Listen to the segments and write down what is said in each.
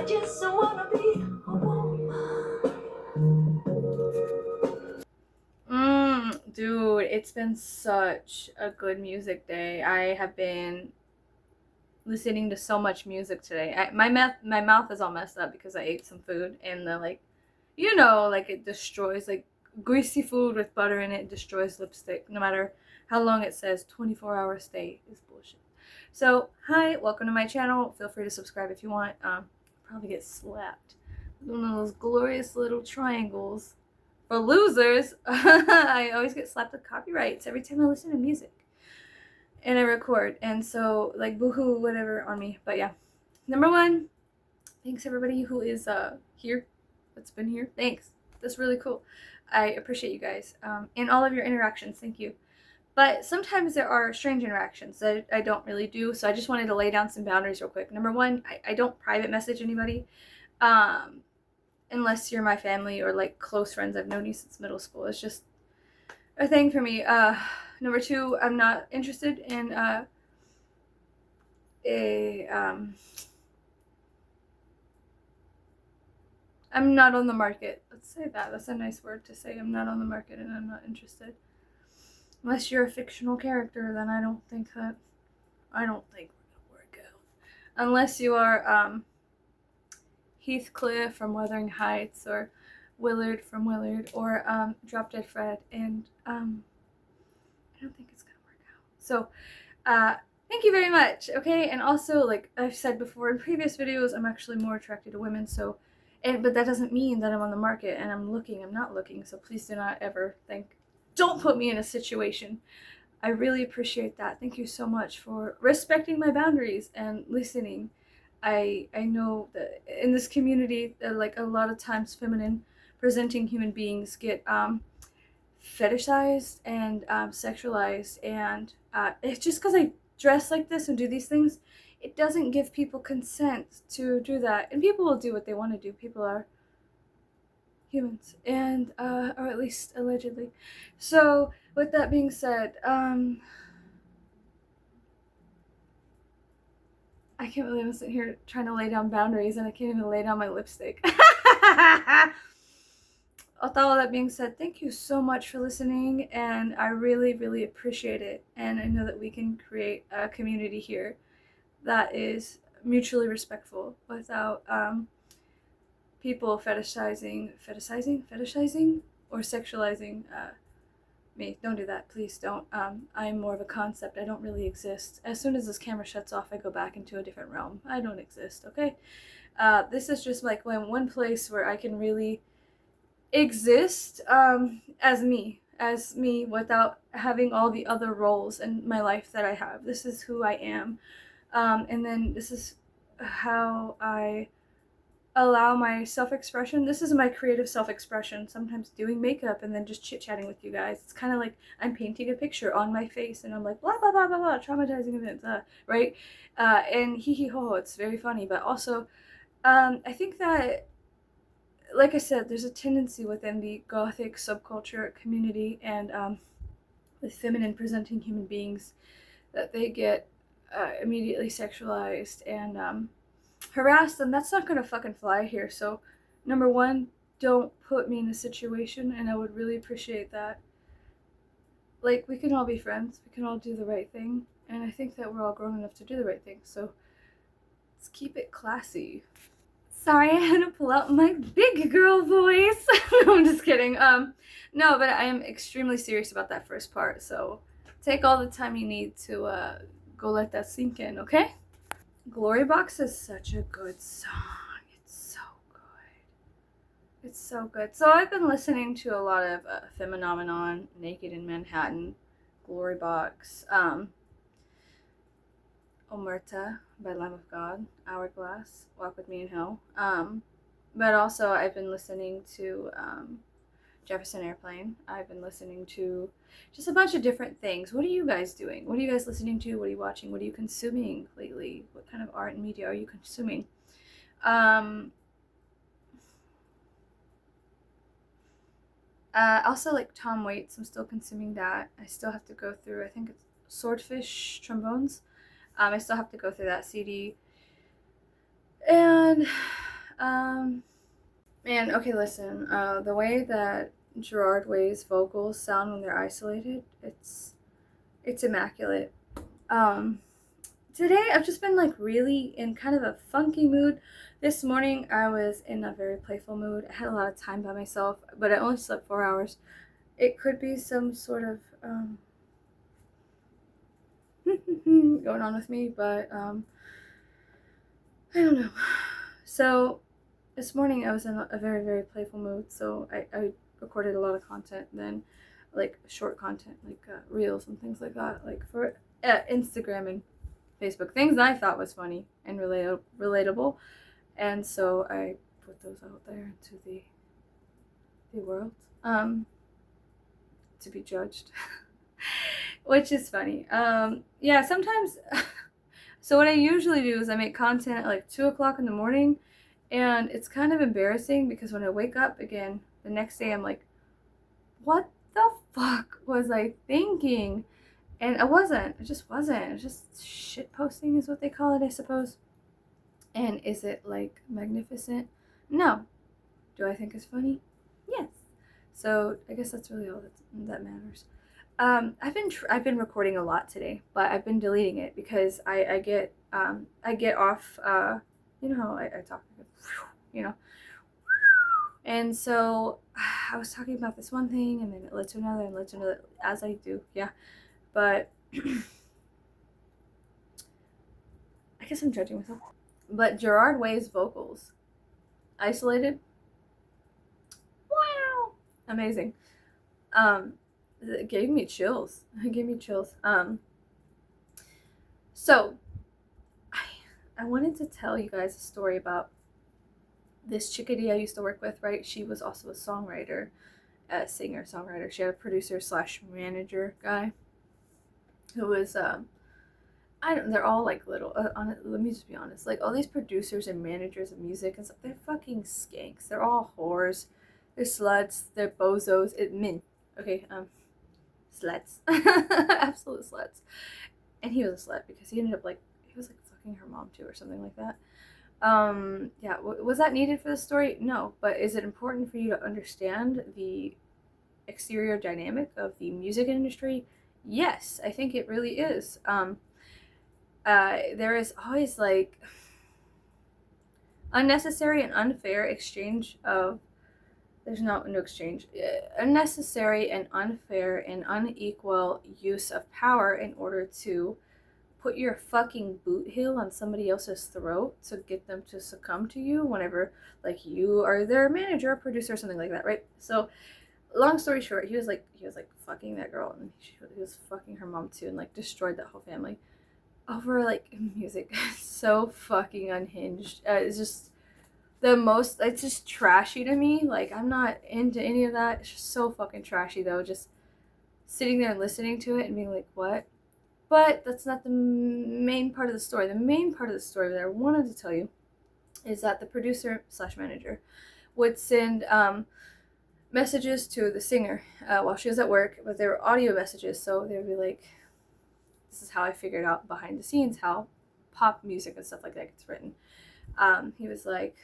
just wanna be a woman. Dude, it's been such a good music day. I have been listening to so much music today. My mouth is all messed up because I ate some food and the like, like it destroys like greasy food with butter in it destroys lipstick no matter how long it says 24-hour stay is bullshit. So hi, welcome to my channel. Feel free to subscribe if you want. Probably get slapped with one of those glorious little triangles for losers. I always get slapped with copyrights every time I listen to music and I record, and so like boohoo whatever on me. But yeah, number one, thanks everybody who is here, that's been here. Thanks, that's really cool. I appreciate you guys and all of your interactions. Thank you. But sometimes there are strange interactions that I don't really do, so I just wanted to lay down some boundaries real quick. Number one, I don't private message anybody unless you're my family or like close friends. I've known you since middle school. It's just a thing for me. Number two, I'm not interested in I'm not on the market. Let's say that. That's a nice word to say. I'm not on the market and I'm not interested. Unless you're a fictional character, then I don't think we're gonna work out. Unless you are Heathcliff from Wuthering Heights or Willard from Willard or Drop Dead Fred, and I don't think it's gonna work out. So thank you very much. Okay, and also like I've said before in previous videos, I'm actually more attracted to women, so but that doesn't mean that I'm on the market and I'm not looking, so please do not ever think, don't put me in a situation. I really appreciate that. Thank you so much for respecting my boundaries and listening. I know that in this community, like a lot of times feminine presenting human beings get fetishized and sexualized, and it's just because I dress like this and do these things, it doesn't give people consent to do that. And people will do what they want to do. People are humans, and or at least allegedly. So with that being said, I can't believe I'm sitting here trying to lay down boundaries and I can't even lay down my lipstick. With all that being said, thank you so much for listening, and I really, really appreciate it. And I know that we can create a community here that is mutually respectful without people fetishizing, or sexualizing me. Don't do that, please don't. I'm more of a concept. I don't really exist. As soon as this camera shuts off, I go back into a different realm. I don't exist, okay? This is just like one place where I can really exist as me without having all the other roles in my life that I have. This is who I am, and then this is how I allow my self-expression. This is my creative self-expression, sometimes doing makeup and then just chit-chatting with you guys. It's kind of like I'm painting a picture on my face and I'm like blah blah blah blah blah, traumatizing events, right? And hee hee ho ho, it's very funny. But also I think that, like I said, there's a tendency within the gothic subculture community and with feminine presenting human beings that they get immediately sexualized and harassed, and that's not gonna fucking fly here. So number one, don't put me in a situation, and I would really appreciate that. Like, we can all be friends, we can all do the right thing, and I think that we're all grown enough to do the right thing, so let's keep it classy. Sorry, I had to pull out my big girl voice. No, I'm just kidding. No, but I am extremely serious about that first part, so take all the time you need to go let that sink in, okay? Glory Box is such a good song. It's so good. It's so good. So I've been listening to a lot of Phenomenon, Naked in Manhattan, Glory Box, Omerta by Lamb of God, Hourglass, Walk With Me in Hell. But also I've been listening to Jefferson Airplane. I've been listening to just a bunch of different things. What are you guys doing? What are you guys listening to? What are you watching? What are you consuming lately? What kind of art and media are you consuming? Also like Tom Waits, I'm still consuming that. I still have to go through, I think it's Swordfish Trombones. I still have to go through that CD. And Man, okay, listen. The way that Gerard Way's vocals sound when they're isolated, it's immaculate. Um, Today I've just been like really in kind of a funky mood. This morning I was in a very playful mood. I had a lot of time by myself, but I only slept 4 hours. It could be some sort of going on with me, but I don't know. So this morning I was in a very, very playful mood, so I recorded a lot of content then, like short content, like reels and things like that, like for Instagram and Facebook, things I thought was funny and relatable, and so I put those out there into the world, to be judged, which is funny. Yeah, sometimes. So what I usually do is I make content at like 2 o'clock in the morning, and it's kind of embarrassing because when I wake up again the next day, I'm like, what the fuck was I thinking? And I wasn't. It just wasn't. It's just shit posting is what they call it, I suppose. And is it like magnificent? No. Do I think it's funny? Yes. So I guess that's really all that matters. I've been recording a lot today, but I've been deleting it because I get off. You know how I talk, you know. And so I was talking about this one thing, and then it led to another, and led to another, as I do, yeah. But I guess I'm judging myself. But Gerard Way's vocals, isolated, wow, amazing. It gave me chills. It gave me chills. So I wanted to tell you guys a story about this chickadee I used to work with, right? She was also a songwriter, a singer songwriter. She had a producer slash manager guy who was they're all like little let me just be honest, like all these producers and managers of music and stuff, they're fucking skanks. They're all whores, they're sluts, they're bozos. Okay, sluts. Absolute sluts. And he was a slut because he ended up like, he was like fucking her mom too or something like that. Yeah, was that needed for the story? No, but is it important for you to understand the exterior dynamic of the music industry? Yes, I think it really is. There is always like unnecessary and unfair exchange of, there's no exchange, unnecessary and unfair and unequal use of power in order to put your fucking boot heel on somebody else's throat to get them to succumb to you whenever like you are their manager or producer or something like that, right? So long story short, he was like fucking that girl, and he was fucking her mom too, and like destroyed that whole family over like music. So fucking unhinged. It's just it's just trashy to me. Like, I'm not into any of that. It's just so fucking trashy though, just sitting there and listening to it and being like, what? But that's not the main part of the story. The main part of the story that I wanted to tell you is that the producer slash manager would send messages to the singer while she was at work, but they were audio messages. So they would be like, this is how I figured out behind the scenes how pop music and stuff like that gets written. He was like,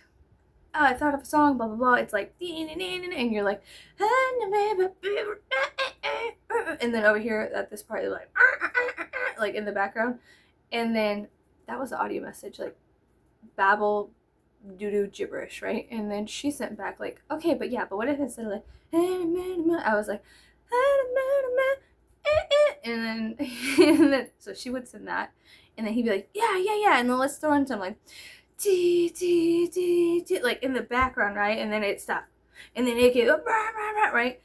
oh, I thought of a song, blah, blah, blah. It's like, and you're like, and then over here at this part, you're like in the background. And then that was the audio message, like babble, doo-doo gibberish, right? And then she sent back like, okay, but what if instead of like, I was like, and then so she would send that, and then he'd be like, yeah, and then let's throw in some like T T T T like in the background, right? And then it stopped, and then it get right.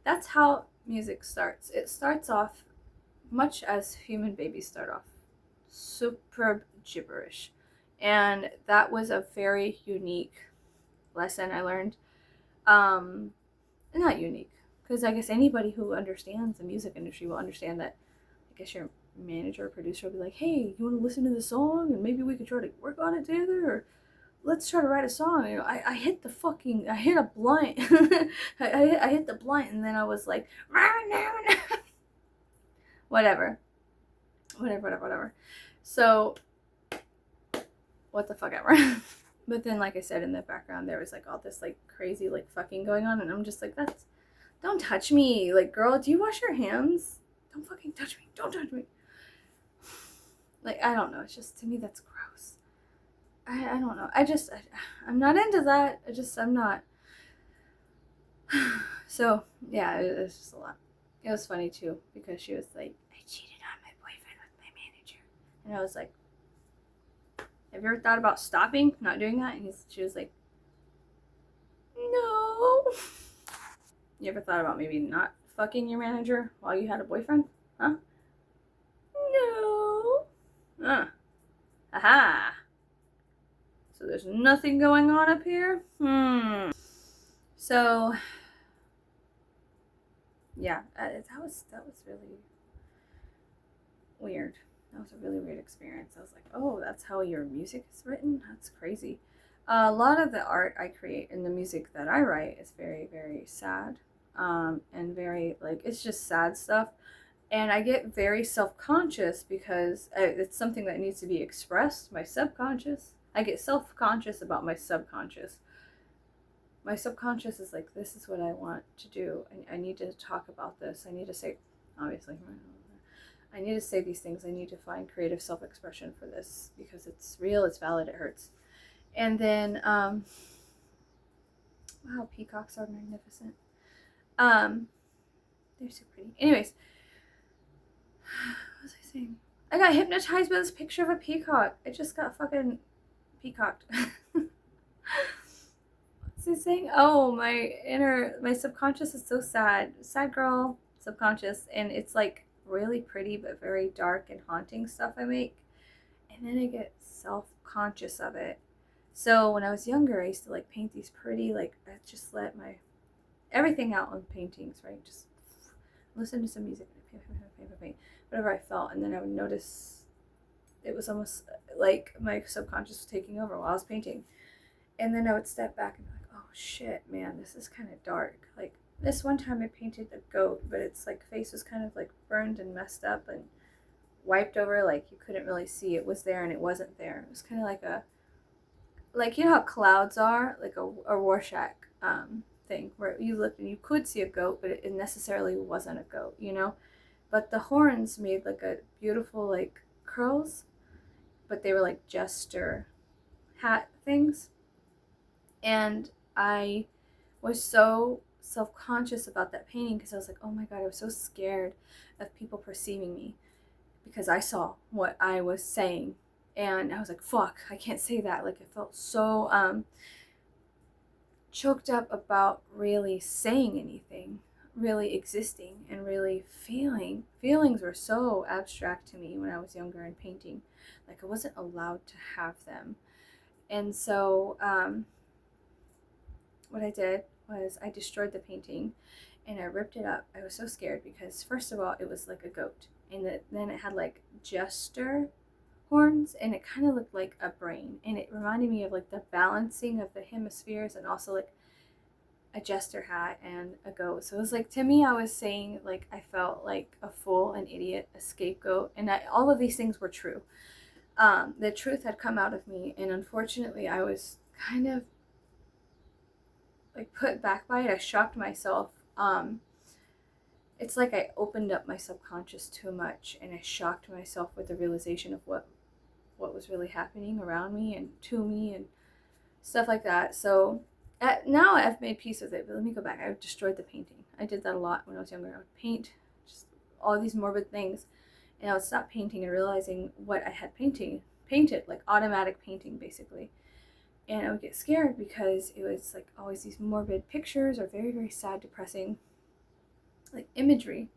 That's how music starts. It starts off much as human babies start off, superb gibberish, and that was a very unique lesson I learned. Not unique, because I guess anybody who understands the music industry will understand that. I guess your manager or producer will be like, hey, you want to listen to the song and maybe we could try to work on it together, or let's try to write a song. You know, I hit a blunt. I hit the blunt, and then I was like, whatever. So, what the fuck ever. But then, like I said, in the background, there was like all this like crazy like fucking going on, and I'm just like, that's, don't touch me. Like, girl, do you wash your hands? Don't fucking touch me. Don't touch me. Like, I don't know. It's just, to me, that's gross. I don't know. I'm not into that. I'm not. So, yeah, it was just a lot. It was funny, too, because she was like, I cheated on my boyfriend with my manager. And I was like, have you ever thought about stopping, not doing that? And she was like, no. You ever thought about maybe not fucking your manager while you had a boyfriend? Huh? No. Aha. So there's nothing going on up here? So, yeah, that was really weird. That was a really weird experience. I was like, oh, that's how your music is written? That's crazy. A lot of the art I create and the music that I write is very, very sad. And very, like, it's just sad stuff. And I get very self-conscious because it's something that needs to be expressed, my subconscious. I get self-conscious about my subconscious. My subconscious is like, this is what I want to do. I need to talk about this. I need to say, obviously, I need to say these things. I need to find creative self-expression for this because it's real, it's valid, it hurts. And then, wow, peacocks are magnificent. They're so pretty. Anyways, what was I saying? I got hypnotized by this picture of a peacock. I just got fucking peacocked. What's he saying? Oh, my subconscious is so sad. Sad girl, subconscious. And it's like really pretty but very dark and haunting stuff I make. And then I get self-conscious of it. So when I was younger, I used to like paint these pretty, like, I just let my everything out on paintings, right? Just listen to some music, paint, whatever I felt. And then I would notice it was almost like my subconscious was taking over while I was painting. And then I would step back and be like, oh shit, man, this is kind of dark. Like, this one time I painted a goat, but its like face was kind of like burned and messed up and wiped over, like you couldn't really see it was there and it wasn't there. It was kind of like you know how clouds are, like a Rorschach thing where you looked and you could see a goat, but it necessarily wasn't a goat, you know. But the horns made like a beautiful like curls, but they were like jester hat things. And I was so self-conscious about that painting because I was like, oh my god, I was so scared of people perceiving me because I saw what I was saying. And I was like, fuck, I can't say that. Like, I felt so choked up about really saying anything, really existing, and really feeling. Feelings were so abstract to me when I was younger and painting. Like, I wasn't allowed to have them. And so, what I did was I destroyed the painting and I ripped it up. I was so scared because, first of all, it was like a goat. And then it had like jester horns and it kind of looked like a brain. And it reminded me of like the balancing of the hemispheres and also like a jester hat and a goat. So it was like, to me, I was saying like I felt like a fool, an idiot, a scapegoat. And all of these things were true. The truth had come out of me. And unfortunately, I was kind of like put back by it. I shocked myself. It's like I opened up my subconscious too much and I shocked myself with the realization of what was really happening around me and to me and stuff like that. So now I've made peace with it, but let me go back. I destroyed the painting. I did that a lot when I was younger. I would paint just all these morbid things and I would stop painting and realizing what I had painted, like automatic painting basically. And I would get scared because it was like always these morbid pictures or very, very sad, depressing like imagery.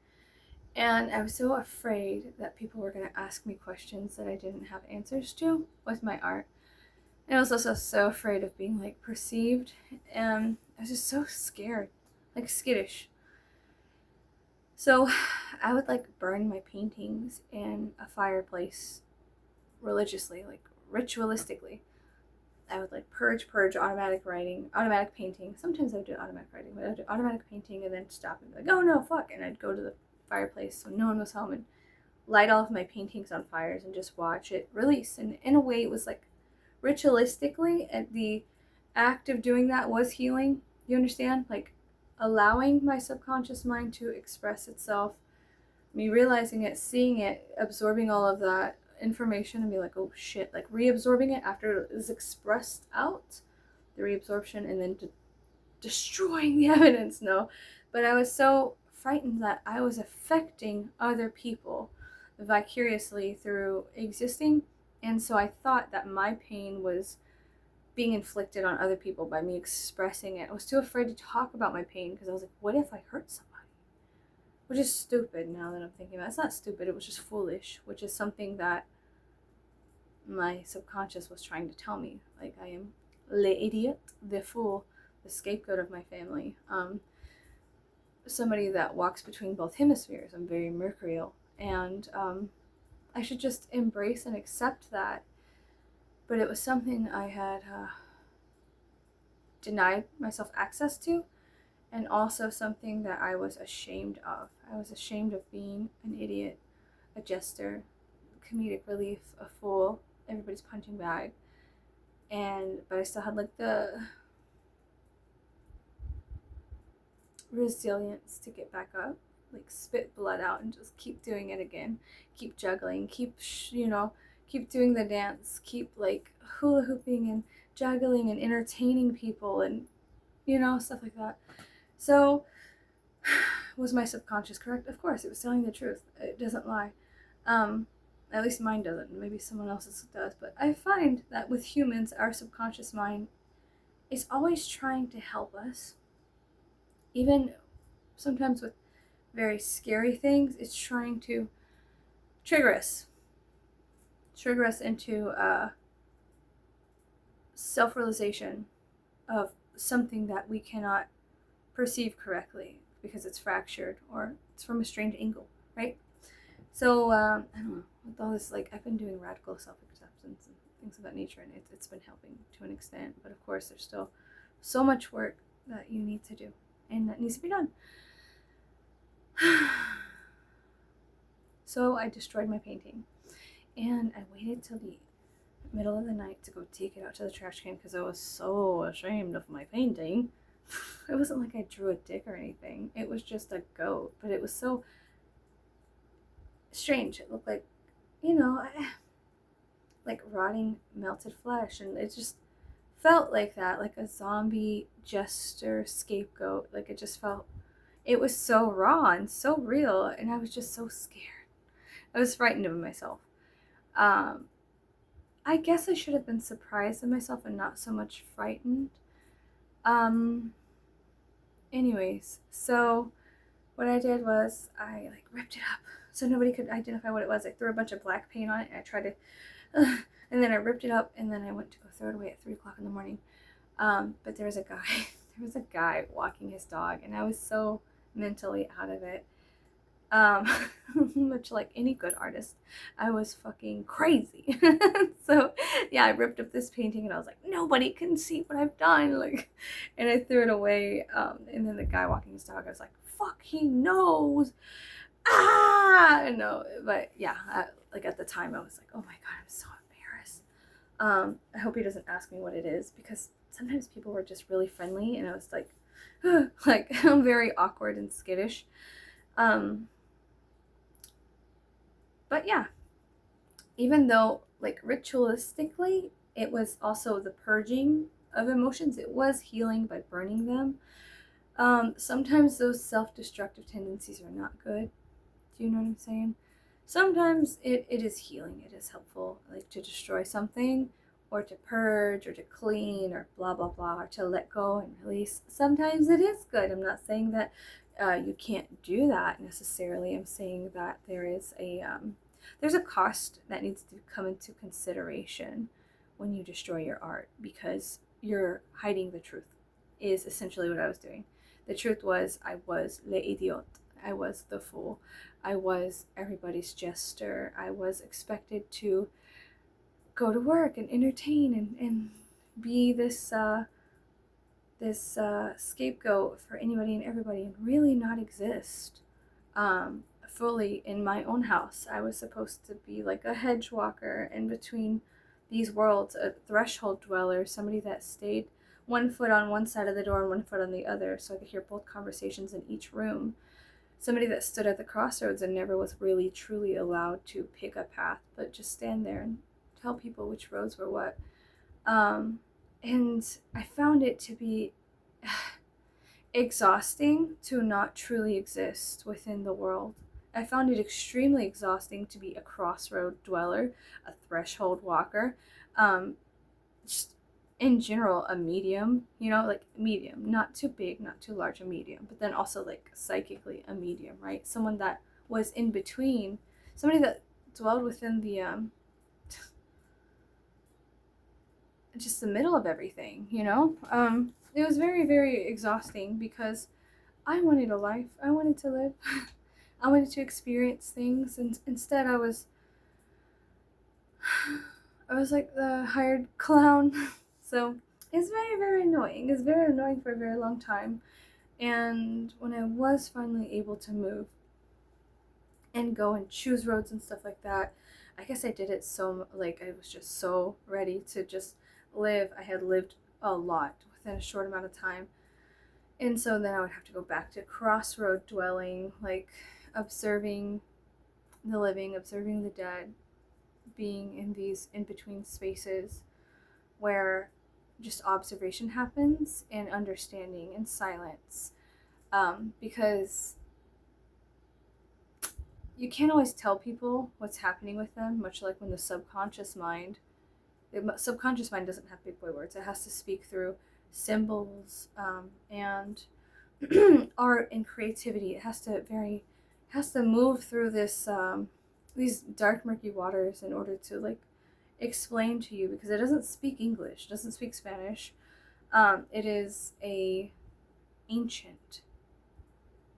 And I was so afraid that people were going to ask me questions that I didn't have answers to with my art. And I was also so afraid of being like perceived. And I was just so scared, like skittish. So I would like burn my paintings in a fireplace religiously, like ritualistically. I would like purge automatic writing, automatic painting. Sometimes I would do automatic writing, but I would do automatic painting and then stop and be like, oh no, fuck. And I'd go to the fireplace so no one was home and light all of my paintings on fires and just watch it release. And in a way, it was like ritualistically, the act of doing that was healing. You understand? Like allowing my subconscious mind to express itself, me realizing it, seeing it, absorbing all of that information and be like, oh shit, like reabsorbing it after it is expressed out, the reabsorption, and then destroying the evidence. No, but I was so frightened that I was affecting other people vicariously through existing, and so I thought that my pain was being inflicted on other people by me expressing it. I was too afraid to talk about my pain because I was like, what if I hurt somebody? Which is stupid now that I'm thinking about it. It's not stupid, it was just foolish, which is something that my subconscious was trying to tell me. Like, I am l'idiot, the fool, the scapegoat of my family. Somebody that walks between both hemispheres. I'm very mercurial. And I should just embrace and accept that. But it was something I had denied myself access to, and also something that I was ashamed of. I was ashamed of being an idiot, a jester, comedic relief, a fool, everybody's punching bag. But I still had like the resilience to get back up, like spit blood out and just keep doing it again, keep juggling, keep doing the dance, keep like hula hooping and juggling and entertaining people and stuff like that. So was my subconscious correct? Of course, it was telling the truth. It doesn't lie. At least mine doesn't. Maybe someone else's does. But I find that with humans, our subconscious mind is always trying to help us. Even sometimes with very scary things, it's trying to trigger us into self-realization of something that we cannot perceive correctly because it's fractured or it's from a strange angle, right? So I don't know, with all this, like, I've been doing radical self-acceptance and things of that nature, and it's been helping to an extent, but of course there's still so much work that you need to do and that needs to be done. So I destroyed my painting, and I waited till the middle of the night to go take it out to the trash can because I was so ashamed of my painting. It wasn't like I drew a dick or anything. It was just a goat, but it was so strange. It looked like, like rotting melted flesh, and it just felt like that, like a zombie jester scapegoat. Like it was so raw and so real, and I was just so scared. I was frightened of myself. I guess I should have been surprised at myself and not so much frightened. Anyways, so what I did was I like ripped it up so nobody could identify what it was. I threw a bunch of black paint on it and I tried to, and then I ripped it up and then I went to go throw it away at 3 o'clock in the morning. But there was a guy walking his dog, and I was so mentally out of it. Much like any good artist, I was fucking crazy. So yeah, I ripped up this painting and I was like, nobody can see what I've done, like, and I threw it away. And then the guy walking his dog, I was like, fuck, he knows. No, but yeah, like at the time I was like, oh my god, I'm so embarrassed. I hope he doesn't ask me what it is, because sometimes people were just really friendly and I was like, like I'm very awkward and skittish. But yeah, even though like ritualistically it was also the purging of emotions, it was healing by burning them. Sometimes those self-destructive tendencies are not good. Do you know what I'm saying? Sometimes it is healing, it is helpful, like to destroy something or to purge or to clean or blah blah blah, or to let go and release. Sometimes it is good. I'm not saying that you can't do that necessarily. I'm saying that there's a cost that needs to come into consideration when you destroy your art, because you're hiding the truth, is essentially what I was doing. The truth was I was l'idiot. I was the fool. I was everybody's jester. I was expected to go to work and entertain and be this scapegoat for anybody and everybody, and really not exist fully in my own house. I was supposed to be like a hedge walker in between these worlds, a threshold dweller, somebody that stayed 1 foot on one side of the door and 1 foot on the other, so I could hear both conversations in each room. Somebody that stood at the crossroads and never was really truly allowed to pick a path, but just stand there and tell people which roads were what. And I found it to be exhausting to not truly exist within the world. I found it extremely exhausting to be a crossroad dweller, a threshold walker, just in general, a medium, like medium, not too big, not too large, a medium, but then also like psychically a medium, right? Someone that was in between, somebody that dwelled within the, just the middle of everything, it was very, very exhausting because I wanted a life. I wanted to live. I wanted to experience things, and instead I was like the hired clown. So it's very, very annoying. It's very annoying for a very long time. And when I was finally able to move and go and choose roads and stuff like that, I guess I did it so, like, I was just so ready to just live. I had lived a lot within a short amount of time. And so then I would have to go back to crossroad dwelling, like observing the living, observing the dead, being in these in between spaces where just observation happens and understanding and silence. Because you can't always tell people what's happening with them, much like when the subconscious mind doesn't have big boy words. It has to speak through symbols, and art and creativity. It has to move through these dark murky waters in order to like explain to you, because it doesn't speak English, it doesn't speak Spanish. It is a ancient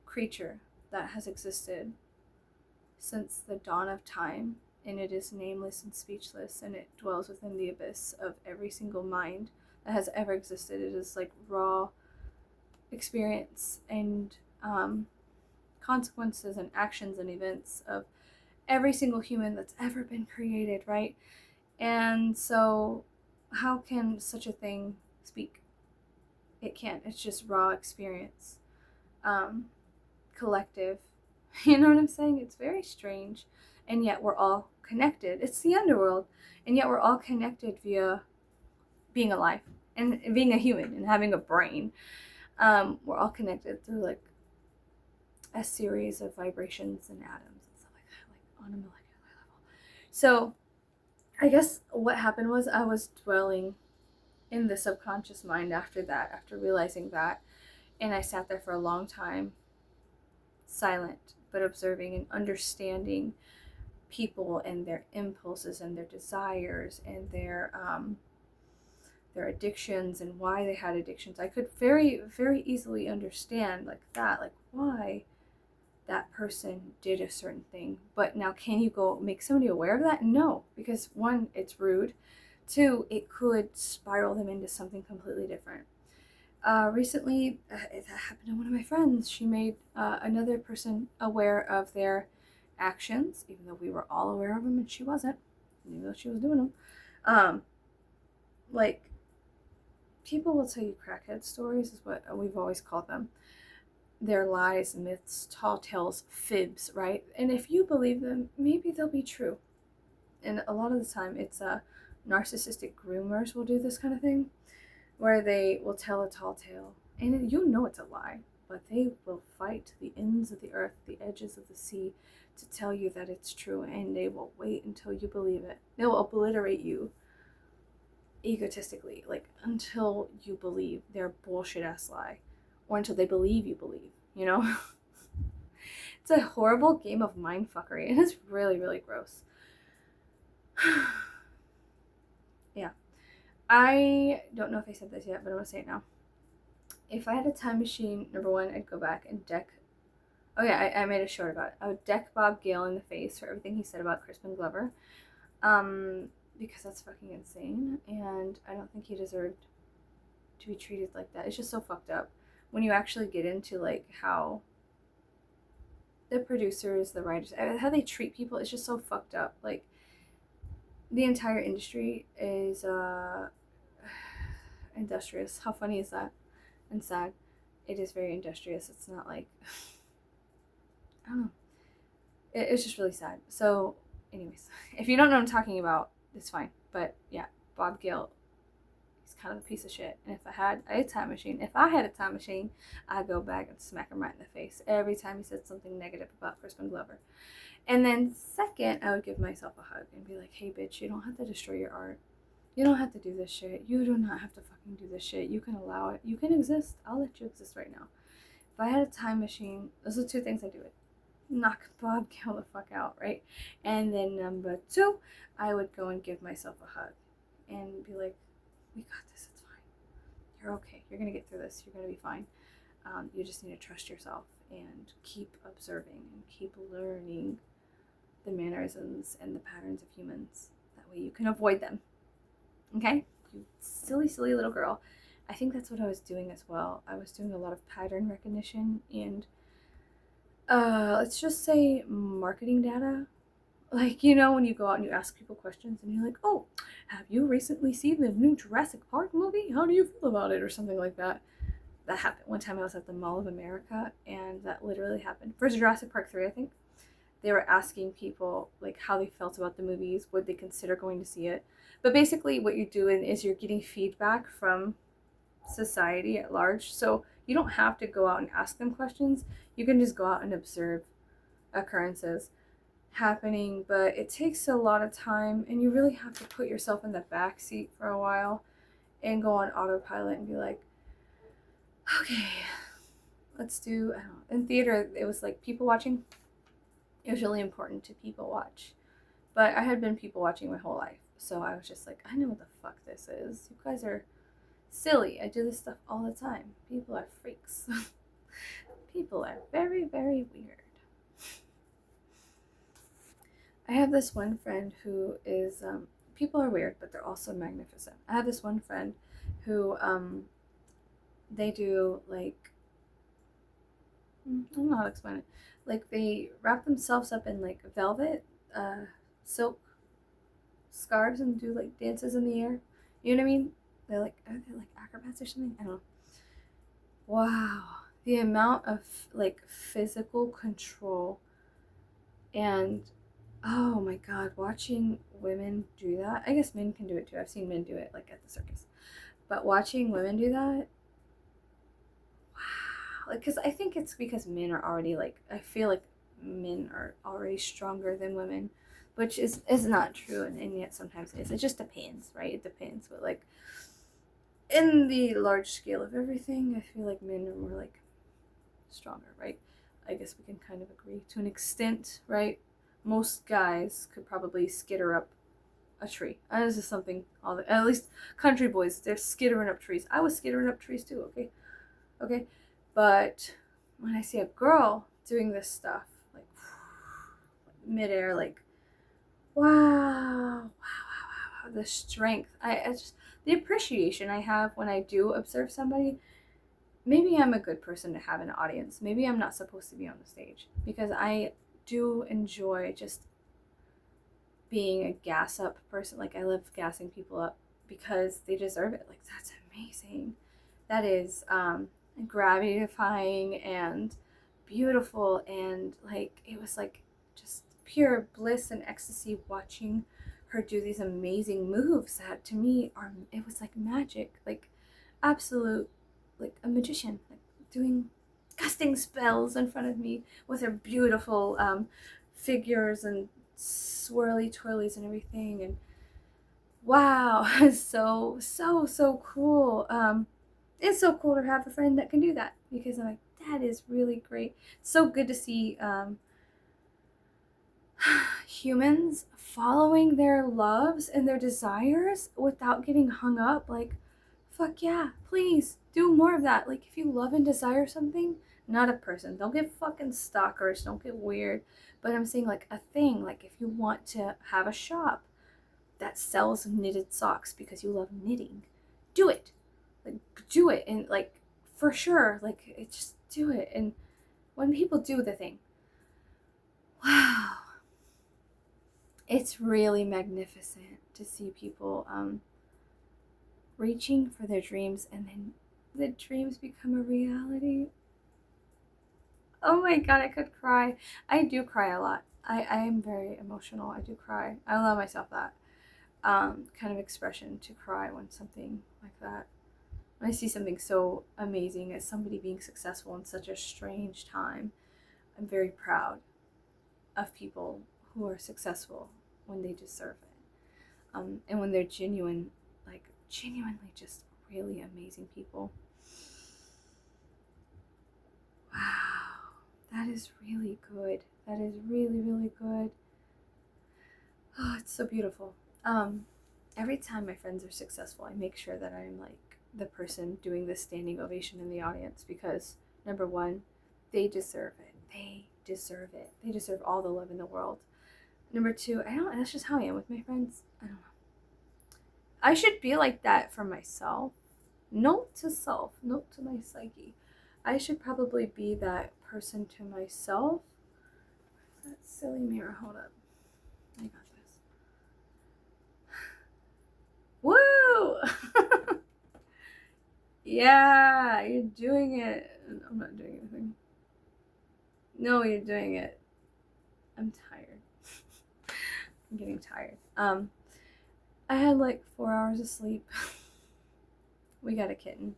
creature that has existed since the dawn of time, and it is nameless and speechless, and it dwells within the abyss of every single mind that has ever existed. It is like raw experience and consequences and actions and events of every single human that's ever been created, right? And so, how can such a thing speak? It can't. It's just raw experience, collective. You know what I'm saying? It's very strange, and yet we're all connected. It's the underworld, and yet we're all connected via being alive and being a human and having a brain. We're all connected through like a series of vibrations and atoms and stuff like that, like on a molecular level. So I guess what happened was I was dwelling in the subconscious mind after that, after realizing that, and I sat there for a long time, silent, but observing and understanding people and their impulses and their desires and their addictions and why they had addictions. I could very, very easily understand like that, like why that person did a certain thing. But now, can you go make somebody aware of that? No, because one, it's rude. Two, it could spiral them into something completely different. Recently, it happened to one of my friends. She made another person aware of their actions, even though we were all aware of them and she wasn't, even though she was doing them. Like, people will tell you crackhead stories, is what we've always called them. They're lies, myths, tall tales, fibs, right? And if you believe them, maybe they'll be true. And a lot of the time, it's narcissistic groomers will do this kind of thing, where they will tell a tall tale, and you know it's a lie, but they will fight to the ends of the earth, the edges of the sea, to tell you that it's true, and they will wait until you believe it. They will obliterate you egotistically, like until you believe their bullshit ass lie, or until they believe you believe, you know? It's a horrible game of mind fuckery, and it's really, really gross. Yeah. I don't know if I said this yet, but I'm gonna say it now. If I had a time machine, number one, I'd go back and deck. Oh yeah, I made a short about it. I would deck Bob Gale in the face for everything he said about Crispin Glover, because that's fucking insane, and I don't think he deserved to be treated like that. It's just so fucked up when you actually get into like how the producers, the writers, how they treat people. It's just so fucked up. Like, the entire industry is industrious. How funny is that? And sad. It is very industrious. It's not like I don't know. It's just really sad. So, anyways, if you don't know what I'm talking about, it's fine. But yeah, Bob Gale, he's kind of a piece of shit. And if I had a time machine, I'd go back and smack him right in the face every time he said something negative about Crispin Glover. And then second, I would give myself a hug and be like, hey, bitch, you don't have to destroy your art. You don't have to do this shit. You do not have to fucking do this shit. You can allow it. You can exist. I'll let you exist right now. If I had a time machine, those are two things I do. It knock Bob Gale the fuck out, right? And then number two, I would go and give myself a hug and be like, we got this. It's fine. You're okay. You're gonna get through this. You're gonna be fine. You just need to trust yourself and keep observing and keep learning the mannerisms and the patterns of humans. That way you can avoid them. Okay? You silly, silly little girl. I think that's what I was doing as well. I was doing a lot of pattern recognition and let's just say marketing data. Like, you know, when you go out and you ask people questions and you're like, oh, have you recently seen the new Jurassic Park movie? How do you feel about it? Or something like that. That happened. One time I was at the Mall of America and that literally happened. For Jurassic Park 3, I think. They were asking people like how they felt about the movies, would they consider going to see it. But basically what you're doing is you're getting feedback from society at large. So you don't have to go out and ask them questions. You can just go out and observe occurrences happening, but it takes a lot of time and you really have to put yourself in the back seat for a while and go on autopilot and be like, okay, let's do, I don't know. In theater, it was like people watching. It was really important to people watch. But I had been people watching my whole life. So I was just like, I know what the fuck this is. You guys are silly. I do this stuff all the time. People are freaks. People are very, very weird. I have this one friend who is, people are weird, but they're also magnificent. I have this one friend who, they do like, I don't know how to explain it. Like they wrap themselves up in like velvet, silk scarves and do like dances in the air. You know what I mean? They're like, are they like acrobats or something? I don't know. Wow. The amount of like physical control and oh my god, watching women do that. I guess men can do it too. I've seen men do it like at the circus. But watching women do that, wow. Like, because I think it's because men are already like, I feel like men are already stronger than women, which is not true, and yet sometimes it is. It just depends, right? It depends. But like, in the large scale of everything, I feel like men are more like stronger, right? I guess we can kind of agree to an extent, right? Most guys could probably skitter up a tree. This is something at least country boys, they're skittering up trees. I was skittering up trees too, okay? Okay? But when I see a girl doing this stuff, like midair, like wow, wow, wow, wow, wow, the strength. I just the appreciation I have when I do observe somebody. Maybe I'm a good person to have an audience. Maybe I'm not supposed to be on the stage because I do enjoy just being a gas up person. Like I love gassing people up because they deserve it. Like that's amazing. That is gratifying and beautiful, and like it was like just pure bliss and ecstasy watching her do these amazing moves that to me are, it was like magic, like absolute, like a magician, like doing casting spells in front of me with her beautiful figures and swirly twirlies and everything. And wow, so cool. It's so cool to have a friend that can do that because I'm like, that is really great. So good to see humans following their loves and their desires without getting hung up. Like, fuck yeah, please do more of that. Like, if you love and desire something, not a person, don't get fucking stalkers, don't get weird. But I'm saying, like, a thing. Like, if you want to have a shop that sells knitted socks because you love knitting, do it. Like, do it. And, like, for sure, like, just do it. And when people do the thing, wow, it's really magnificent to see people reaching for their dreams and then the dreams become a reality. Oh my god, I could cry. I do cry a lot. I am very emotional. I do cry. I allow myself that kind of expression to cry when something like that. When I see something so amazing as somebody being successful in such a strange time, I'm very proud of people who are successful when they deserve it. And when they're genuine, like genuinely just really amazing people. Wow, that is really good. That is really, really good. Oh, it's so beautiful. Every time my friends are successful, I make sure that I'm like the person doing the standing ovation in the audience because number one, they deserve it. They deserve it. They deserve all the love in the world. Number two, I don't. That's just how I am with my friends. I don't know. I should be like that for myself. Note to self. Note to my psyche. I should probably be that person to myself. That silly mirror. Hold up. I got this. Woo! Yeah, you're doing it. I'm not doing anything. No, you're doing it. I'm tired. I'm getting tired. I had like 4 hours of sleep. We got a kitten,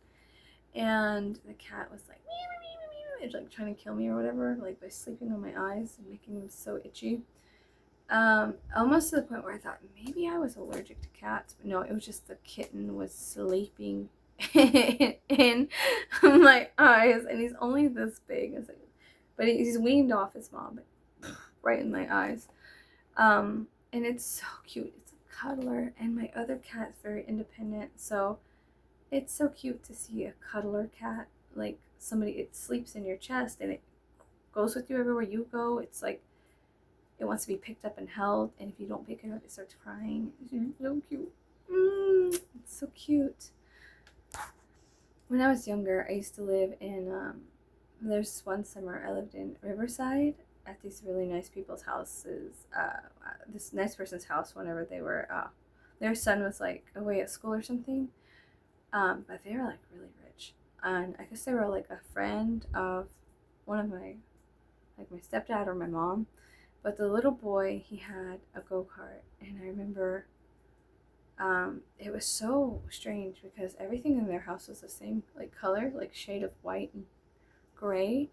and the cat was like meow, meow, meow, meow, like trying to kill me or whatever, like by sleeping on my eyes and making them so itchy. Almost to the point where I thought maybe I was allergic to cats, but no, it was just the kitten was sleeping in my eyes, and he's only this big. But he's weaned off his mom, but right in my eyes. And it's so cute. It's a cuddler, and my other cat's very independent, so it's so cute to see a cuddler cat. Like somebody, it sleeps in your chest and it goes with you everywhere you go. It's like it wants to be picked up and held, and if you don't pick it up, it starts crying. It's so cute. It's so cute. When I was younger, I used to live in, there's one summer I lived in Riverside at these really nice people's houses. This nice person's house whenever they were, their son was like away at school or something. But they were like really rich. And I guess they were like a friend of one of my, like my stepdad or my mom. But the little boy, he had a go-kart. And I remember it was so strange because everything in their house was the same like color, like shade of white and gray.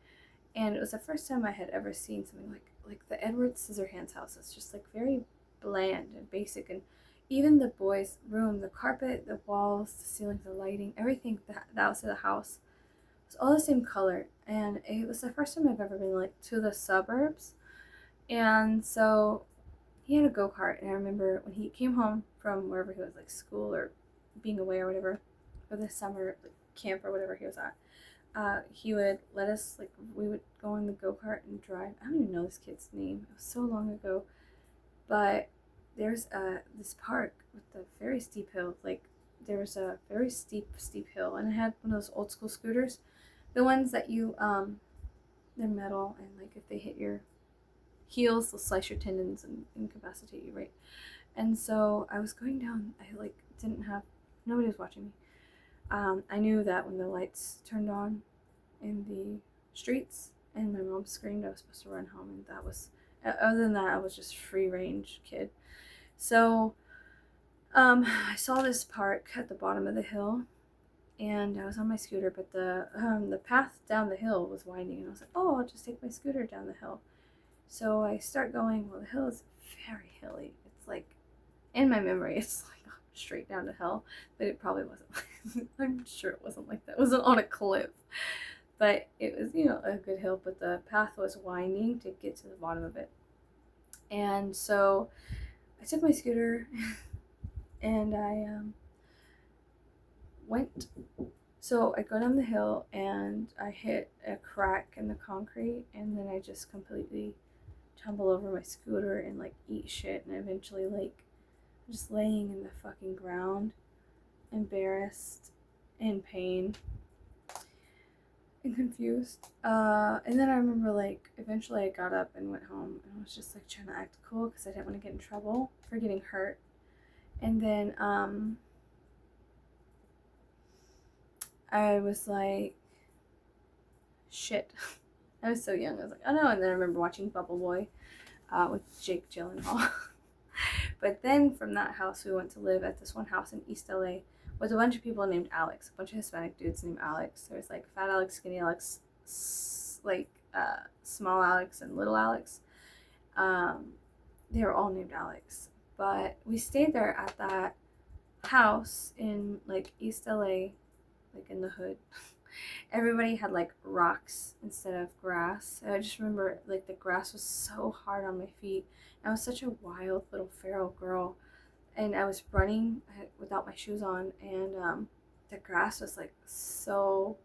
And it was the first time I had ever seen something like the Edward Scissorhands house. It's just like very bland and basic, and even the boys' room, the carpet, the walls, the ceilings, the lighting, everything that was in the house was all the same color. And it was the first time I've ever been like to the suburbs. And so he had a go-kart, and I remember when he came home from wherever he was, like school or being away or whatever, or the summer like, camp or whatever he was at, he would let us, like, we would go in the go-kart and drive. I don't even know this kid's name. It was so long ago. But there's this park with a very steep hill. Like, there was a very steep hill, and it had one of those old school scooters. The ones that you, they're metal, and, like, if they hit your heels, they'll slice your tendons and incapacitate you, right? And so I was going down. I, like, didn't have, nobody was watching me. I knew that when the lights turned on in the streets and my mom screamed, I was supposed to run home, and that was, other than that, I was just free range kid. So I saw this park at the bottom of the hill, and I was on my scooter, but the path down the hill was winding, and I was like, oh, I'll just take my scooter down the hill. So I start going. Well, the hill is very hilly. It's like, in my memory, it's like straight down the hill, but it probably wasn't. I'm sure it wasn't like that. It wasn't on a cliff, but it was, a good hill. But the path was winding to get to the bottom of it, and so I took my scooter, and I went. So I go down the hill, and I hit a crack in the concrete, and then I just completely tumble over my scooter and like eat shit, and eventually like just laying in the fucking ground, embarrassed, in pain. and confused. And then I remember like eventually I got up and went home and I was just like trying to act cool because I didn't want to get in trouble for getting hurt. And then I was like, shit. I was so young. I was like, oh no. And then I remember watching Bubble Boy with Jake Gyllenhaal. But then from that house, we went to live at this one house in East LA with a bunch of people named Alex, a bunch of Hispanic dudes named Alex. There was like Fat Alex, Skinny Alex, Small Alex, and Little Alex. Um, they were all named Alex. But we stayed there at that house in like East LA, like in the hood. Everybody had like rocks instead of grass. And I just remember like the grass was so hard on my feet. I was such a wild little feral girl, and I was running without my shoes on, and the grass was like so.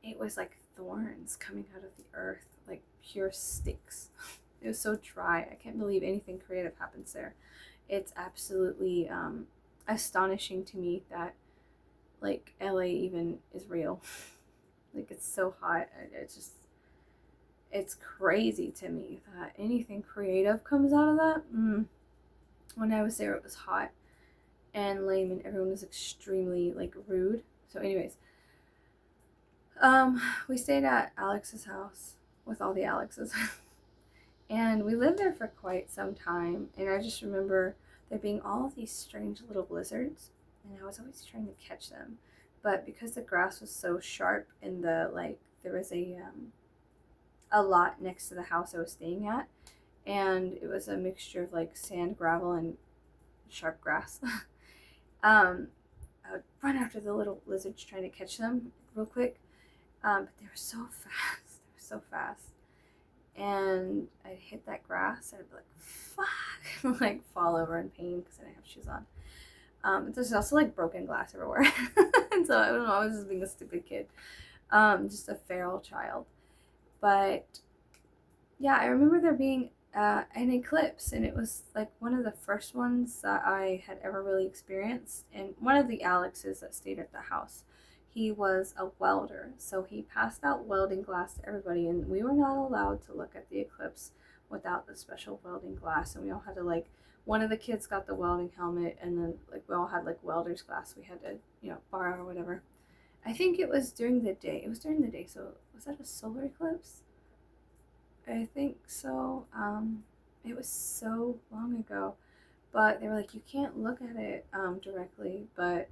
It was like thorns coming out of the earth, like pure sticks. It was so dry. I can't believe anything creative happens there. It's absolutely astonishing to me that like LA even is real. Like it's so hot. It's just it's crazy to me that anything creative comes out of that. When I was there, it was hot and lame, and everyone was extremely like rude. So, anyways, we stayed at Alex's house with all the Alexes, and we lived there for quite some time. And I just remember there being all of these strange little blizzards, and I was always trying to catch them. But because the grass was so sharp and the like, there was a lot next to the house I was staying at, and it was a mixture of like sand, gravel, and sharp grass. I would run after the little lizards trying to catch them real quick, but they were so fast. They were so fast, and I'd hit that grass and I'd be like, "Fuck!" like fall over in pain because I didn't have shoes on. There's also like broken glass everywhere, and so I don't know. I was just being a stupid kid, just a feral child. But yeah, I remember there being an eclipse, and it was like one of the first ones that I had ever really experienced. And one of the Alexes that stayed at the house, he was a welder, so he passed out welding glass to everybody, and we were not allowed to look at the eclipse without the special welding glass. And we all had to like, one of the kids got the welding helmet, and then like we all had like welder's glass we had to borrow or whatever. I think it was during the day. It was during the day. So was that a solar eclipse? I think so. It was so long ago, but they were like, you can't look at it directly. But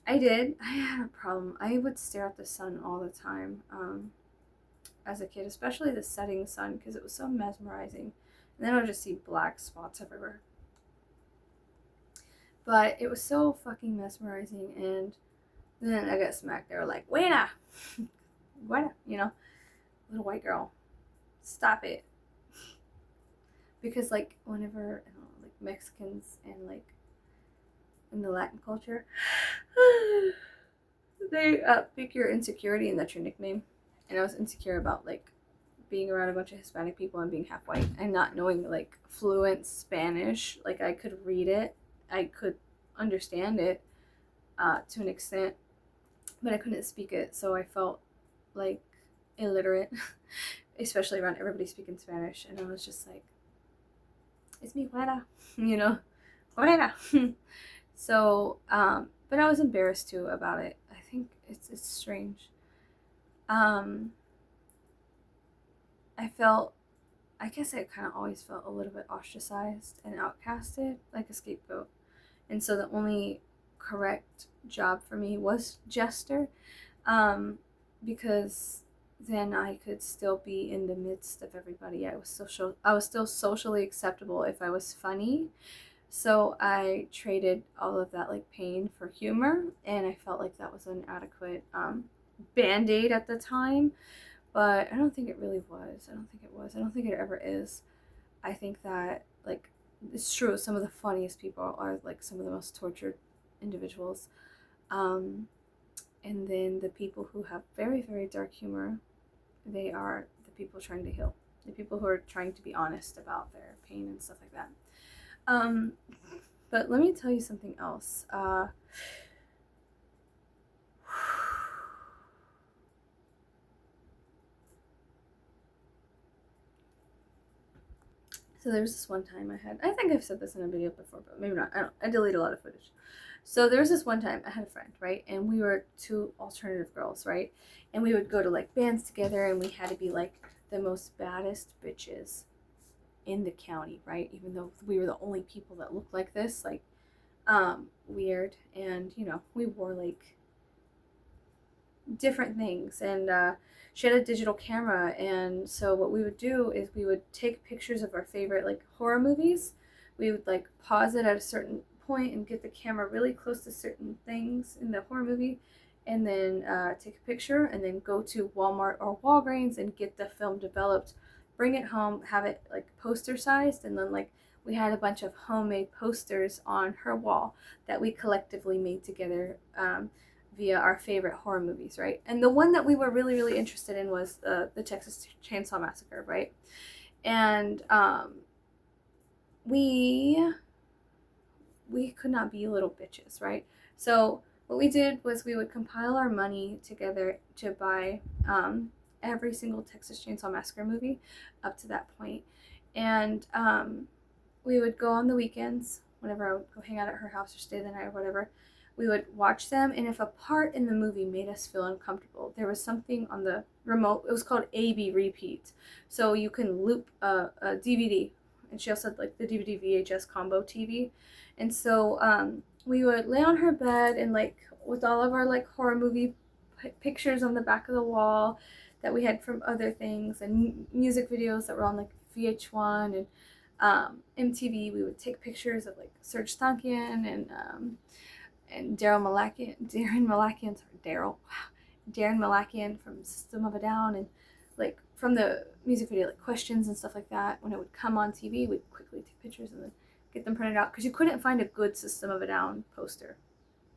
I did. I had a problem. I would stare at the sun all the time as a kid, especially the setting sun, because it was so mesmerizing. And then I would just see black spots everywhere. But it was so fucking mesmerizing, and then I got smacked. They were like, "Buena, buena," little white girl, stop it. Because like whenever I don't know, like Mexicans and like in the Latin culture, they pick your insecurity and that's your nickname. And I was insecure about like being around a bunch of Hispanic people and being half white and not knowing like fluent Spanish. Like I could read it, I could understand it to an extent, but I couldn't speak it. So I felt like illiterate, especially around everybody speaking Spanish. And I was just like, it's mi fuera, fuera. So, but I was embarrassed too about it. I think it's strange. Um, I felt, I guess I kind of always felt a little bit ostracized and outcasted, like a scapegoat. And so the only correct job for me was jester, um, because then I could still be in the midst of everybody. I was still socially acceptable if I was funny. So I traded all of that like pain for humor, and I felt like that was an adequate band-aid at the time, but I don't think it really was. I don't think it was. I don't think it ever is. I think that like it's true, some of the funniest people are like some of the most tortured individuals. Um, and then the people who have very, very dark humor, they are the people trying to heal. The people who are trying to be honest about their pain and stuff like that. Um, but let me tell you something else. So there was this one time I think I've said this in a video before, but maybe not. I don't. I delete a lot of footage. So there was this one time I had a friend, right? And we were two alternative girls, right? And we would go to like bands together, and we had to be like the most baddest bitches in the county, right? Even though we were the only people that looked like this, like weird. And we wore like different things. And she had a digital camera, and so what we would do is we would take pictures of our favorite like horror movies. We would like pause it at a certain point and get the camera really close to certain things in the horror movie, and then take a picture, and then go to Walmart or Walgreens and get the film developed, bring it home, have it like poster sized, and then like we had a bunch of homemade posters on her wall that we collectively made together, via our favorite horror movies, right? And the one that we were really, really interested in was the Texas Chainsaw Massacre, right? And we could not be little bitches, right? So what we did was we would compile our money together to buy every single Texas Chainsaw Massacre movie up to that point. And we would go on the weekends, whenever I would go hang out at her house or stay the night or whatever. We would watch them, and if a part in the movie made us feel uncomfortable, there was something on the remote. It was called AB Repeat. So you can loop a DVD, and she also had like the DVD VHS combo TV. And so we would lay on her bed, and like with all of our like horror movie pictures on the back of the wall that we had from other things, and music videos that were on like VH1 and MTV. We would take pictures of like Serj Tankian and Darren Malakian from System of a Down, and like from the music video, like Questions and stuff like that. When it would come on TV, we'd quickly take pictures and then get them printed out, because you couldn't find a good System of a Down poster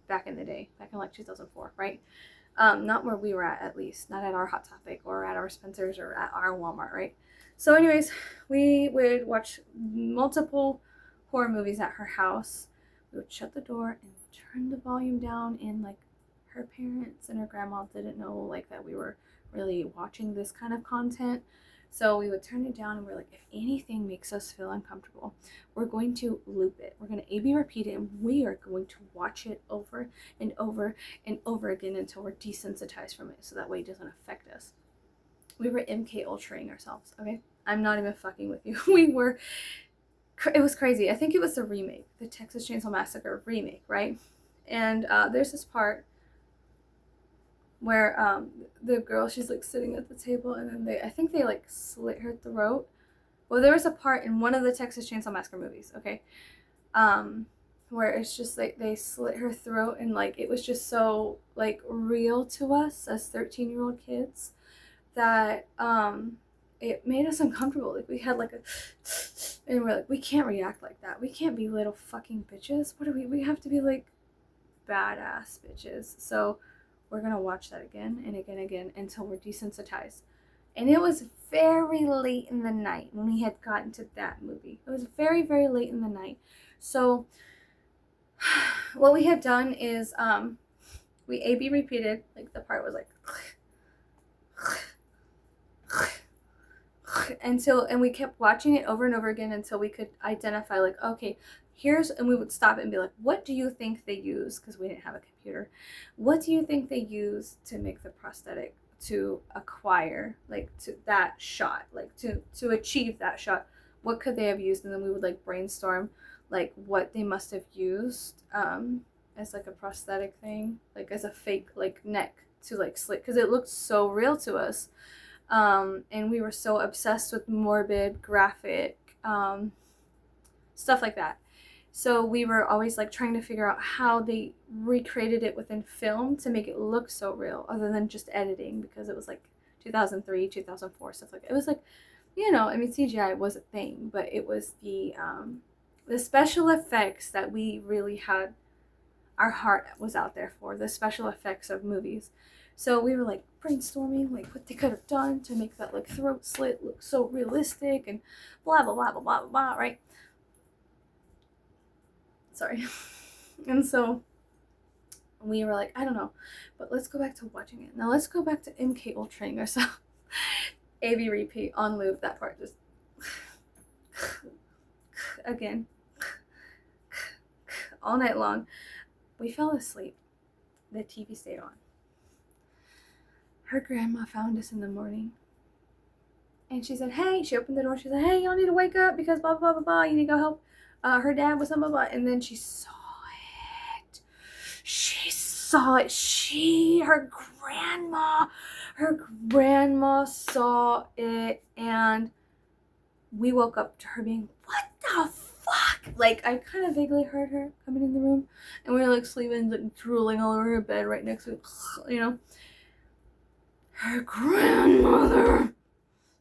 back in the day, back in like 2004, right? Not where we were at least, not at our Hot Topic or at our Spencer's or at our Walmart, right? So anyways, we would watch multiple horror movies at her house. We would shut the door and turn the volume down, and like her parents and her grandma didn't know like that we were really watching this kind of content. So we would turn it down, and we're like, if anything makes us feel uncomfortable, we're going to loop it. We're going to AB repeat it, and we are going to watch it over and over and over again until we're desensitized from it, so that way it doesn't affect us. We were MK Ultraing ourselves, okay? I'm not even fucking with you. It was crazy. I think it was the remake, the Texas Chainsaw Massacre remake, right? And there's this part where the girl, she's like sitting at the table, and then I think they like slit her throat. Well, there was a part in one of the Texas Chainsaw Massacre movies, okay, where it's just like they slit her throat, and like it was just so like real to us as 13-year-old kids that it made us uncomfortable. Like we had like and we're like, we can't react like that. We can't be little fucking bitches. What are we? We have to be like badass bitches. So we're gonna watch that again and again and again until we're desensitized. And it was very late in the night when we had gotten to that movie. It was very, very late in the night. So what we had done is we AB repeated, like the part was like and we kept watching it over and over again until we could identify like, okay, and we would stop it and be like, what do you think they use, because we didn't have a computer, what do you think they use to make the prosthetic to acquire like to that shot, like to achieve that shot? What could they have used? And then we would like brainstorm like what they must have used as like a prosthetic thing, like as a fake like neck to like slit, because it looked so real to us. And we were so obsessed with morbid, graphic stuff like that. So we were always like trying to figure out how they recreated it within film to make it look so real, other than just editing, because it was like 2003, 2004, stuff like that. It was like, I mean, CGI was a thing, but it was the special effects that we really had, our heart was out there for, the special effects of movies. So we were like brainstorming like what they could have done to make that like throat slit look so realistic and blah blah blah blah blah blah, right? Sorry. And so we were like, I don't know, but let's go back to watching it. Now let's go back to MK Ultraing ourselves. AB repeat on loop, that part just again, all night long. We fell asleep. The TV stayed on. Her grandma found us in the morning. And she said, hey, she opened the door. She said, hey, y'all need to wake up because blah, blah, blah, blah. You need to go help her dad with some blah, blah. And then she saw it. She saw it. Her grandma saw it. And we woke up to her being, what the fuck? Like, I kind of vaguely heard her coming in the room. And we were like sleeping, like drooling all over her bed right next to it, you know. Her grandmother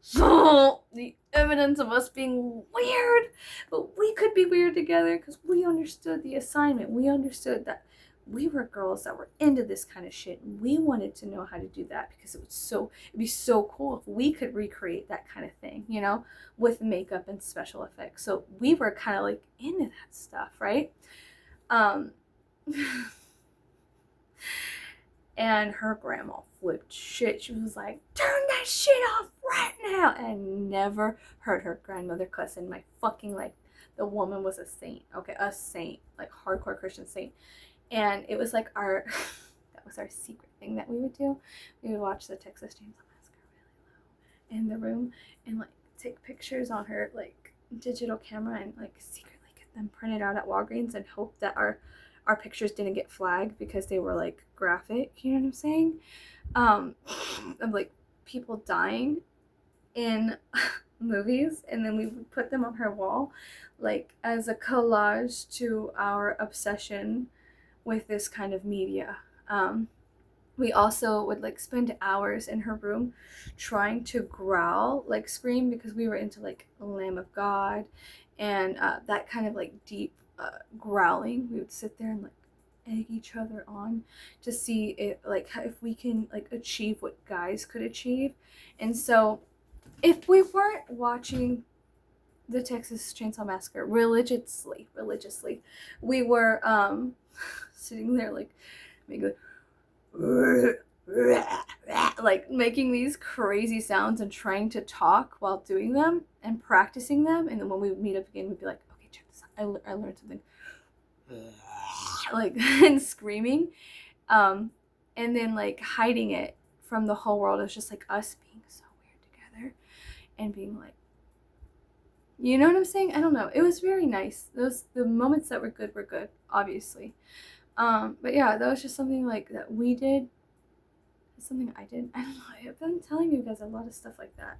saw the evidence of us being weird, but we could be weird together because we understood the assignment. We understood that we were girls that were into this kind of shit, and we wanted to know how to do that because it'd be so cool if we could recreate that kind of thing, you know, with makeup and special effects. So we were kind of like into that stuff, right? And her grandma flipped shit. She was like, turn that shit off right now. And I never heard her grandmother cuss in my fucking life. The woman was a saint. Okay, a saint. Like hardcore Christian saint. And it was like that was our secret thing that we would do. We would watch the Texas Chainsaw Massacre really low in the room and like take pictures on her like digital camera and like secretly get them printed out at Walgreens and hope that our pictures didn't get flagged because they were like graphic, you know what I'm saying? Of like people dying in movies, and then we would put them on her wall like as a collage to our obsession with this kind of media. We also would like spend hours in her room trying to growl, like scream, because we were into like Lamb of God and that kind of like deep growling. We would sit there and like egg each other on to see if we can like achieve what guys could achieve. And so if we weren't watching the Texas Chainsaw Massacre religiously, we were sitting there like like making these crazy sounds and trying to talk while doing them and practicing them. And then when we would meet up again, we'd be like, okay, check this out. I learned something. Like, and screaming. And then like hiding it from the whole world. It was just like us being so weird together and being like, you know what I'm saying? I don't know. It was very nice. The moments that were good, obviously. But yeah, that was just something like that we did. Something I did. I don't know. I've been telling you guys a lot of stuff like that.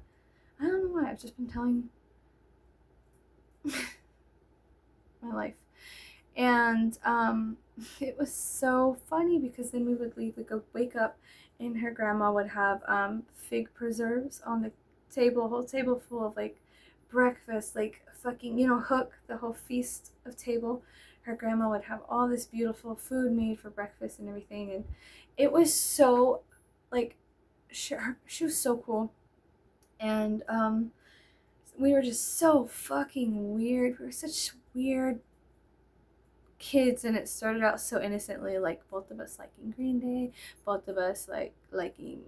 I don't know why. I've just been telling my life. And it was so funny because then we would leave, we'd go wake up, and her grandma would have fig preserves on the table, a whole table full of like breakfast, like fucking, you know, Hook, the whole feast of table. Her grandma would have all this beautiful food made for breakfast and everything, and it was so like she was so cool. And we were just so fucking weird. We were such weird kids, and it started out so innocently, like both of us liking Green Day, both of us liking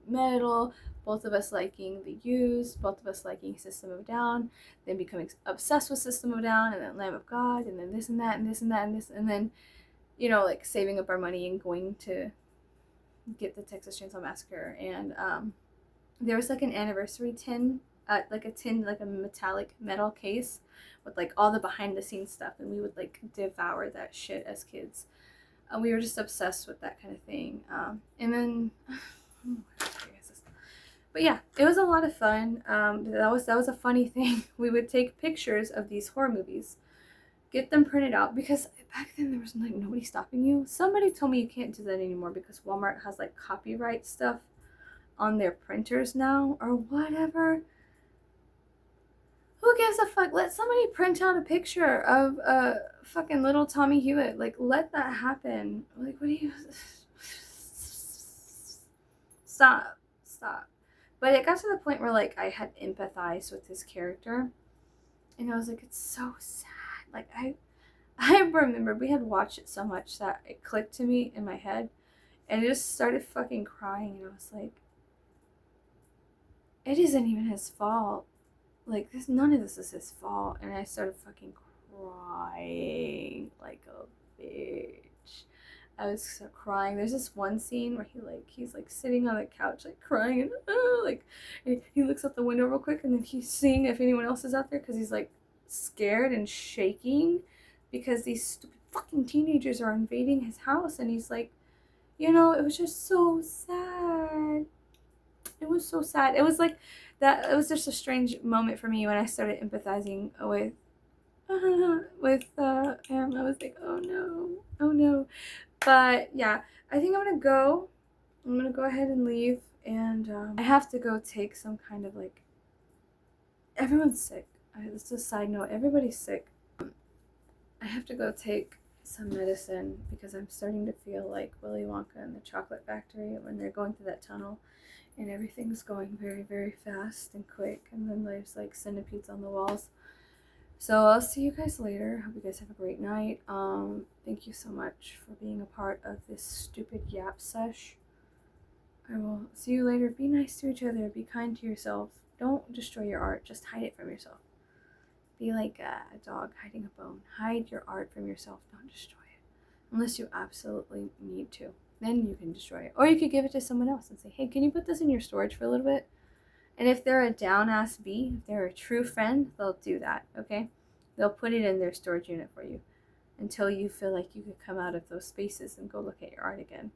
metal, both of us liking The Used, both of us liking System of a Down, then becoming obsessed with System of a Down, and then Lamb of God, and then this and that and this and that and this, and then, you know, like saving up our money and going to get the Texas Chainsaw Massacre. And there was like an anniversary tin, like a metallic metal case with like all the behind the scenes stuff, and we would like devour that shit as kids. We were just obsessed with that kind of thing. And then but yeah, it was a lot of fun. That was a funny thing. We would take pictures of these horror movies, get them printed out, because back then there was like nobody stopping you. Somebody told me you can't do that anymore because Walmart has like copyright stuff on their printers now or whatever. Who gives a fuck? Let somebody print out a picture of fucking little Tommy Hewitt. Like, let that happen. Like, what do you... Stop. But it got to the point where like I had empathized with his character, and I was like, it's so sad. Like I remember we had watched it so much that it clicked to me in my head, and I just started fucking crying, and I was like, it isn't even his fault. like this, none of this is his fault. And I started fucking crying like a bitch. I was crying. There's this one scene where he's like sitting on the couch like crying and like he looks out the window real quick and then he's seeing if anyone else is out there because he's like scared and shaking because these stupid fucking teenagers are invading his house, and he's like, you know, it was just so sad. It was so sad. It was like that. It was just a strange moment for me when I started empathizing with him. I was like, oh no, oh no. But yeah, I think I'm gonna go. I'm gonna go ahead and leave, and I have to go take some kind of like. Everyone's sick. This is a side note. Everybody's sick. I have to go take some medicine because I'm starting to feel like Willy Wonka and the Chocolate Factory when they're going through that tunnel and everything's going very, very fast and quick, and then there's like centipedes on the walls. So I'll see you guys later. Hope you guys have a great night. Thank you so much for being a part of this stupid yap sesh. I will see you later. Be nice to each other. Be kind to yourself. Don't destroy your art. Just hide it from yourself. Be like a dog hiding a bone. Hide your art from yourself. Don't destroy it. Unless you absolutely need to. Then you can destroy it. Or you could give it to someone else and say, hey, can you put this in your storage for a little bit? And if they're a down-ass bee, if they're a true friend, they'll do that, okay? They'll put it in their storage unit for you until you feel like you could come out of those spaces and go look at your art again.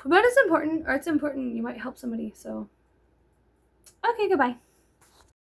But it's important. Art's important. You might help somebody, so. Okay, goodbye.